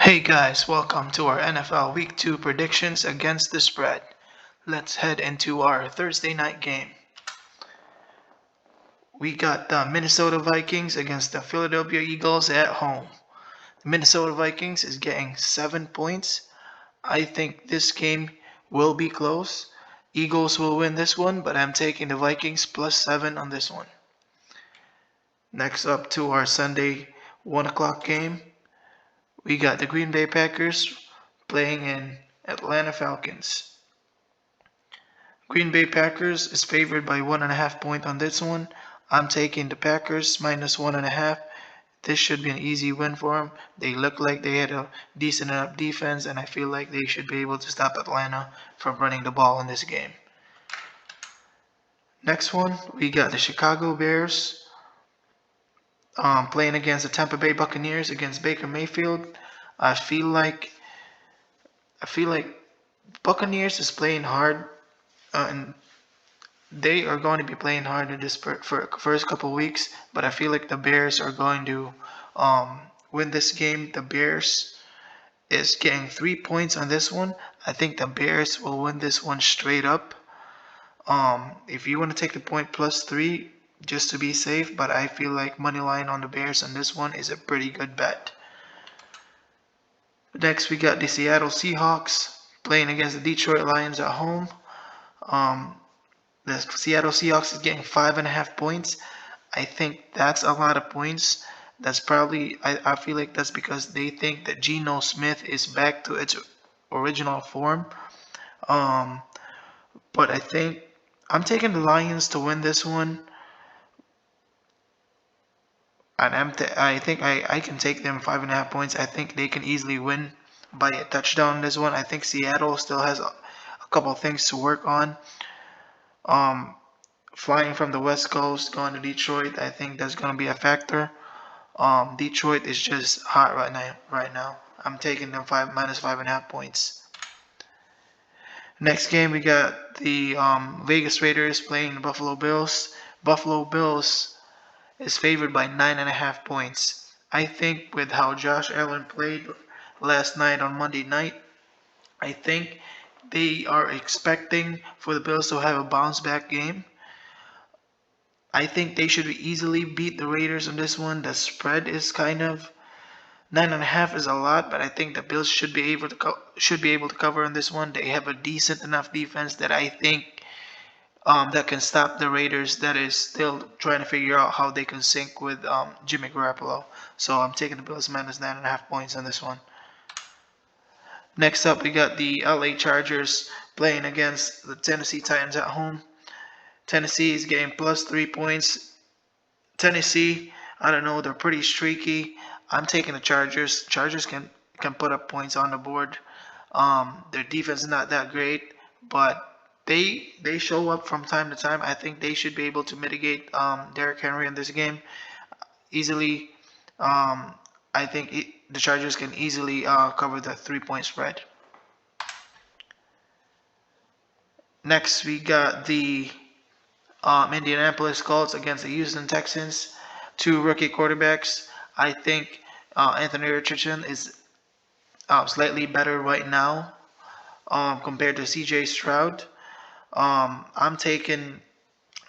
Hey guys, welcome to our NFL Week 2 predictions against the spread. Let's head into our Thursday night game. We got the Minnesota Vikings against the Philadelphia Eagles at home. The Minnesota Vikings is getting 7 points. I think this game will be close. Eagles will win this one, but I'm taking the Vikings plus 7 on this one. Next up to our Sunday 1 o'clock game. We got the Green Bay Packers playing in Atlanta Falcons. Green Bay Packers is favored by 1.5 points on this one. I'm taking the Packers minus 1.5. This should be an easy win for them. They look like they had a decent enough defense, and I feel like they should be able to stop Atlanta from running the ball in this game. Next one, we got the Chicago Bears playing against the Tampa Bay Buccaneers against Baker Mayfield. I feel like Buccaneers is playing hard, and they are going to be playing hard in this for first couple weeks. But I feel like the Bears are going to win this game. The Bears is getting 3 points on this one. I think the Bears will win this one straight up. If you want to take the point plus 3 just to be safe, but I feel like money line on the Bears on this one is a pretty good bet. Next, we got the Seattle Seahawks playing against the Detroit Lions at home. The Seattle Seahawks is getting 5.5 points. I think that's a lot of points. That's probably, I feel like that's because they think that Geno Smith is back to its original form. But I think I'm taking the Lions to win this one. And I think I can take them 5.5 points. I think they can easily win by a touchdown this one. I think Seattle still has a couple of things to work on. Flying from the West Coast, going to Detroit, I think that's going to be a factor. Detroit is just hot right now. I'm taking them minus 5.5 points. Next game, we got the Vegas Raiders playing the Buffalo Bills. Buffalo Bills is favored by 9.5 points. I think with how Josh Allen played last night on Monday night, I think they are expecting for the Bills to have a bounce back game. I think they should easily beat the Raiders on this one. The spread is kind of 9.5 is a lot, but I think the Bills should be able to cover on this one. They have a decent enough defense that I think that can stop the Raiders. That is still trying to figure out how they can sync with Jimmy Garoppolo. So I'm taking the Bills minus 9.5 points on this one. Next up, we got the LA Chargers playing against the Tennessee Titans at home. Tennessee is getting plus 3 points. Tennessee, I don't know, they're pretty streaky. I'm taking the Chargers. Chargers can put up points on the board. Their defense is not that great, but they show up from time to time. I think they should be able to mitigate Derrick Henry in this game easily. I think the Chargers can easily cover the 3-point spread. Next, we got the Indianapolis Colts against the Houston Texans. Two rookie quarterbacks. I think Anthony Richardson is slightly better right now compared to C.J. Stroud. I'm taking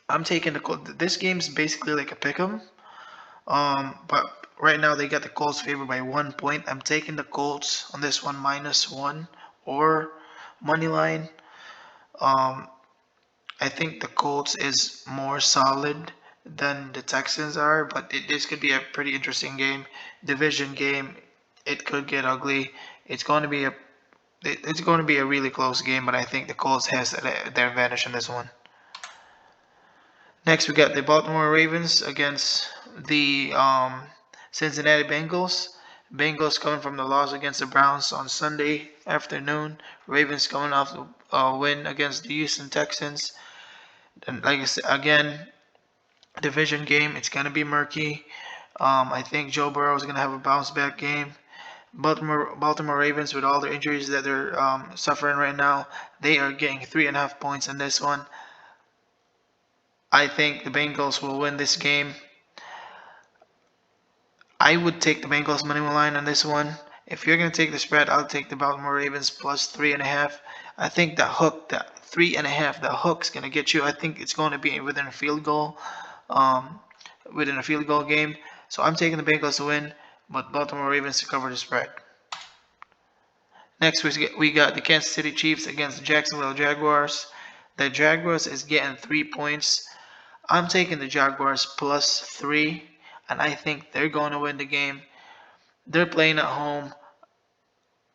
the Colts. This game's basically like a pick'em. But right now they got the Colts favored by 1 point. I'm taking the Colts on this one minus 1 or money line. I think the Colts is more solid than the Texans are, but this could be a pretty interesting game, division game. It could get ugly. It's going to be a really close game, but I think the Colts has their advantage in this one. Next, we got the Baltimore Ravens against the Cincinnati Bengals. Bengals coming from the loss against the Browns on Sunday afternoon. Ravens coming off the win against the Houston Texans. And like I said, again, division game, it's going to be murky. I think Joe Burrow is going to have a bounce back game. Baltimore Ravens, with all their injuries that they're suffering right now, they are getting 3.5 points in this one. I think the Bengals will win this game. I would take the Bengals money line on this one. If you're gonna take the spread, I'll take the Baltimore Ravens plus 3.5. I think the hook, that 3.5, the hook's gonna get you. I think it's going to be within a field goal, um, within a field goal game. So I'm taking the Bengals to win, but Baltimore Ravens to cover the spread. Next, we got the Kansas City Chiefs against the Jacksonville Jaguars. The Jaguars is getting 3 points. I'm taking the Jaguars plus 3, and I think they're going to win the game. They're playing at home.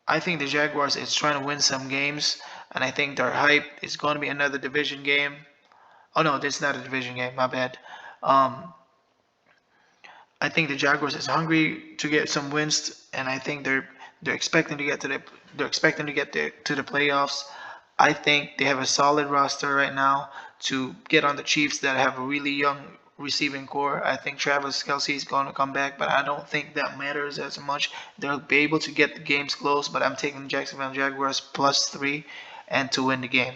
I think the Jaguars is trying to win some games, and I think their hype is going to be another division game. Oh no, this is not a division game. My bad. Um, I think the Jaguars is hungry to get some wins, and I think they're expecting to get to the playoffs. I think they have a solid roster right now to get on the Chiefs that have a really young receiving core. I think Travis Kelce is going to come back, but I don't think that matters as much. They'll be able to get the games close, but I'm taking the Jacksonville Jaguars plus 3 and to win the game.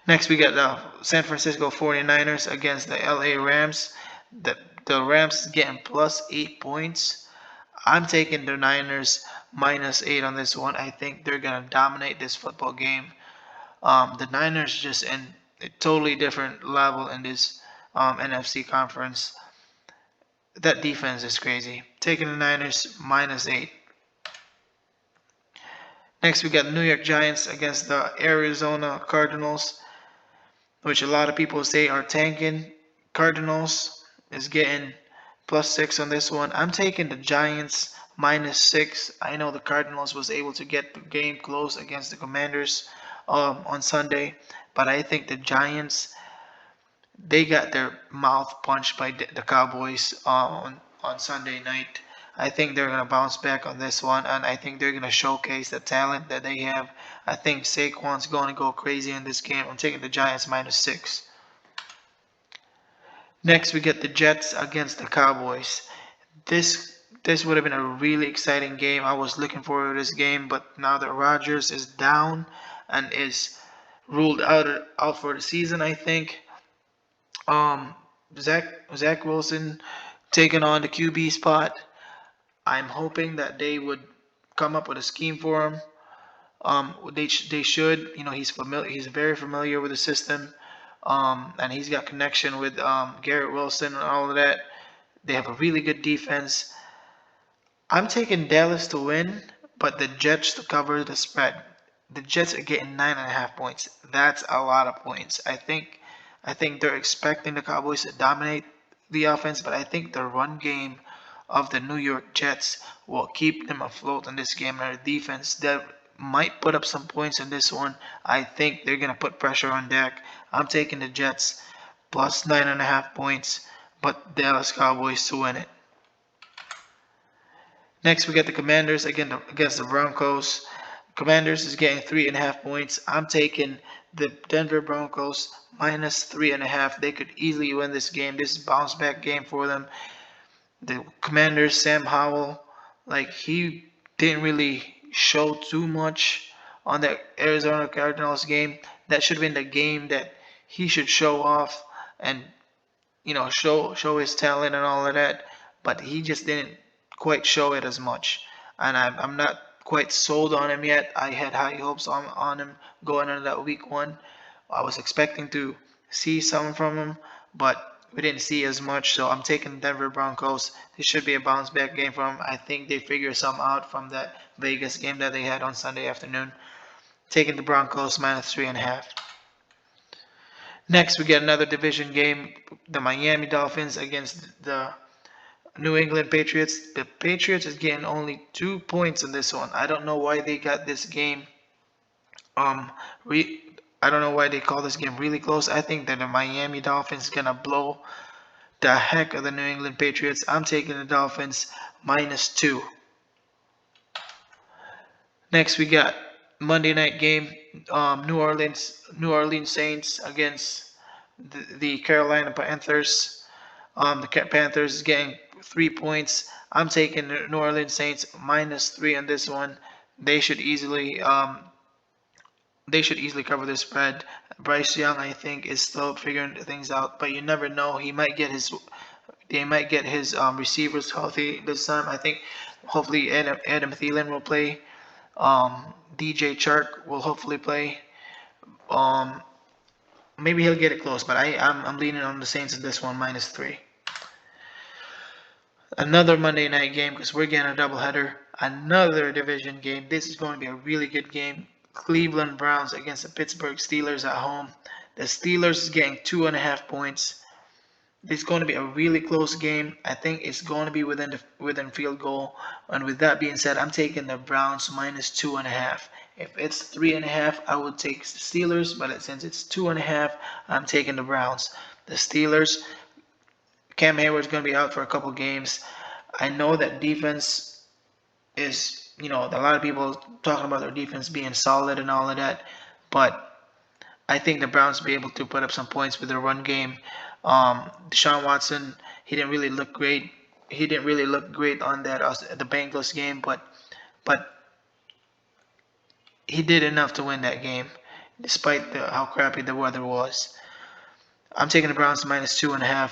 Next, we got the San Francisco 49ers against the LA Rams. The Rams getting plus 8 points. I'm taking the Niners minus 8 on this one. I think they're gonna dominate this football game. The Niners just in a totally different level in this NFC conference. That defense is crazy. Taking the Niners minus 8. Next, we got the New York Giants against the Arizona Cardinals, which a lot of people say are tanking. Cardinals is getting plus 6 on this one. I'm taking the Giants minus 6. I know the Cardinals was able to get the game close against the Commanders on Sunday, but I think the Giants, they got their mouth punched by the Cowboys on Sunday night. I think they're gonna bounce back on this one, and I think they're gonna showcase the talent that they have. I think Saquon's going to go crazy in this game. I'm taking the Giants minus 6. Next, we get the Jets against the Cowboys. This would have been a really exciting game. I was looking forward to this game, but now that Rodgers is down and is ruled out for the season, I think um Zach Wilson taking on the QB spot. I'm hoping that they would come up with a scheme for him. They should. You know, he's familiar. He's very familiar with the system, and he's got connection with Garrett Wilson and all of that. They have a really good defense. I'm taking Dallas to win, but the Jets to cover the spread. The Jets are getting 9.5 points. That's a lot of points. I think they're expecting the Cowboys to dominate the offense, but I think the run game of the New York Jets will keep them afloat in this game. And their defense that might put up some points in this one. I think they're gonna put pressure on Dak. I'm taking the Jets plus 9.5 points, but Dallas Cowboys to win it. Next, we got the Commanders again against the Broncos. Commanders is getting 3.5 points. I'm taking the Denver Broncos minus 3.5. They could easily win this game. This is a bounce back game for them. The Commanders, Sam Howell, like he didn't really show too much on the Arizona Cardinals game. That should have been the game that he should show off and show his talent and all of that. But he just didn't quite show it as much, and I'm not quite sold on him yet. I had high hopes on him going into that week one. I was expecting to see something from him, but we didn't see as much. So I'm taking Denver Broncos. This should be a bounce back game for them. I think they figured something out from that Vegas game that they had on Sunday afternoon. Taking the Broncos minus 3.5. Next, we get another division game. The Miami Dolphins against the New England Patriots. The Patriots is getting only 2 points in this one. I don't know why they got this game. Um, I don't know why they call this game really close. I think that the Miami Dolphins gonna blow the heck of the New England Patriots. I'm taking the Dolphins minus 2. Next, we got Monday night game. New Orleans Saints against the Carolina Panthers. The Panthers is getting 3 points. I'm taking the New Orleans Saints minus 3 on this one. They should easily cover the spread. Bryce Young, I think, is still figuring things out, but you never know. He might get his They might get his receivers healthy this time. I think hopefully Adam Thielen will play. DJ Chark will hopefully play. Um, Maybe he'll get it close, but I'm leaning on the Saints in this one -3. Another Monday night game because we're getting a doubleheader. Another division game. This is going to be a really good game. Cleveland Browns against the Pittsburgh Steelers at home. The Steelers is getting 2.5 points. This is going to be a really close game. I think it's going to be within field goal. And with that being said, I'm taking the Browns -2.5. If it's 3.5, I would take the Steelers. But since it's 2.5, I'm taking the Browns. The Steelers, Cam Hayward's going to be out for a couple games. I know that defense is, a lot of people talking about their defense being solid and all of that, but I think the Browns will be able to put up some points with their run game. Deshaun Watson, he didn't really look great. He didn't really look great on that the Bengals game, but he did enough to win that game, despite how crappy the weather was. I'm taking the Browns -2.5.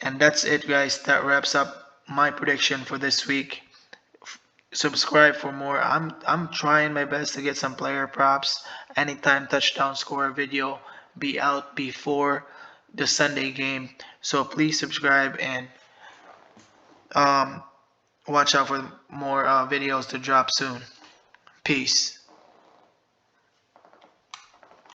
And that's it, guys. That wraps up my prediction for this week. Subscribe for more. I'm trying my best to get some player props. Anytime touchdown score video be out before the Sunday game. So please subscribe and um, watch out for more videos to drop soon. Peace.